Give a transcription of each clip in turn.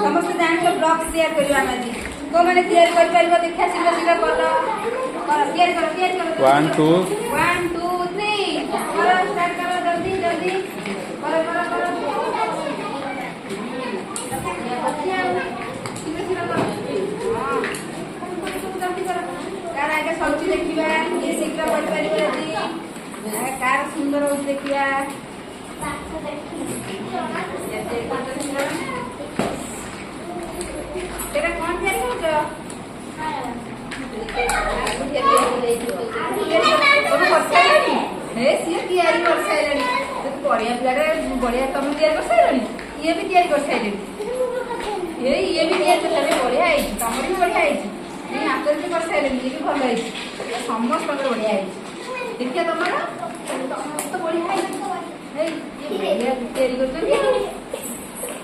समस्त जान के ब्लॉक शेयर करियो हम आज को माने तैयार कर परबो देखा शीघ्र शीघ्र कर तैयार करो 1 2 1 2 3 करो स्टार्ट करो जल्दी जल्दी करो करो करो शीघ्र शीघ्र करो हां जल्दी करो कार आगे सब चीज देखिबा ये शीघ्र कर परबो यदि कार सुंदर हो देखिया तेरा कौन तैयारी कर बढ़िया पिलाटे बढ़िया तुम तैयारी कर सारे ये भी तैयारी कर सारे ये भी तैयारी कर बढ़िया है तुम भी बढ़िया है आकर भी कर सारे ये भी भल है समस्त बढ़िया है देखिए तुम तो बढ़िया है बढ़िया तैयारी कर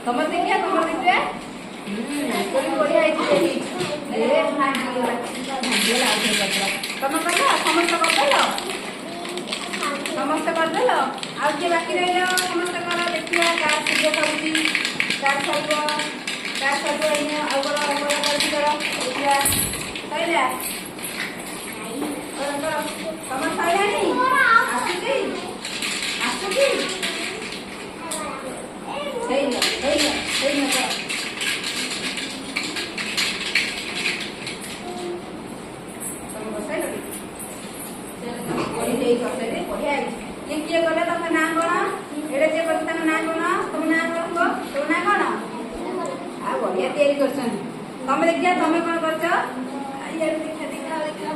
तुम देखिए बढ़िया तुम कर समस्त करदेल समस्त करदेल आज किए बाकी रही समस्त कर देखिए कार शीघ्र करुँगी कार सब देखिए सैला तुम सैलानी आसुकी ये किए गले तुम ना कौन एडे जे कर तुम ना कौन तुम ना करो तुम ना कौन आ बढ़िया तैयारी करछन तुम देखिया तुम कौन करछ ये देखा देखा देखा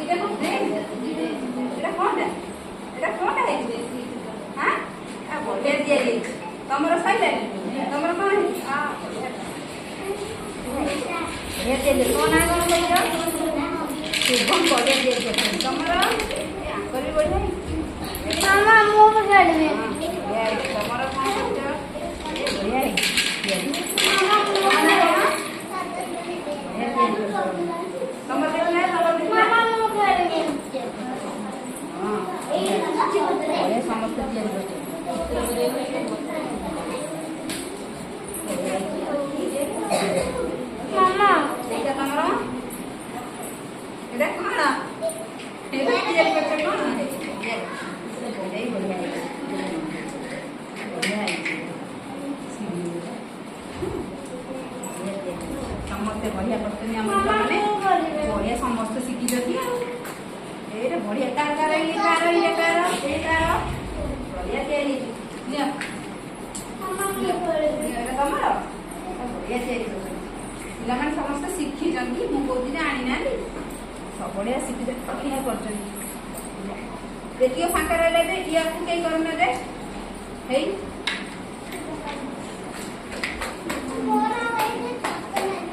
एटा को दे एटा कोन है हां आ बढ़िया तैयारी तमरो सैले तमरो कौन है आ ये तैयारी तो ना कौन कइरो शुभम बढ़िया तैयारी करछन तमरो करी बढ़िया मामा मो बगाड़ में तमरो कौन है बढ़िया है मामा मो तमरो देखना मामा मो बगाड़ में हां ये समस्त तैयारी मामा देखा तमरो एटा कोन एटा तैयारी करछ कोन समस्ते बढ़िया करते बढ़िया समस्त शिखी बढ़िया कार बढ़िया तैयारी तुम बढ़िया तैयारी पिला समस्त शिखी मुझे आनी ना सब बढ़िया शिखी कर देखिए फांका रहा ये कहीं करना दे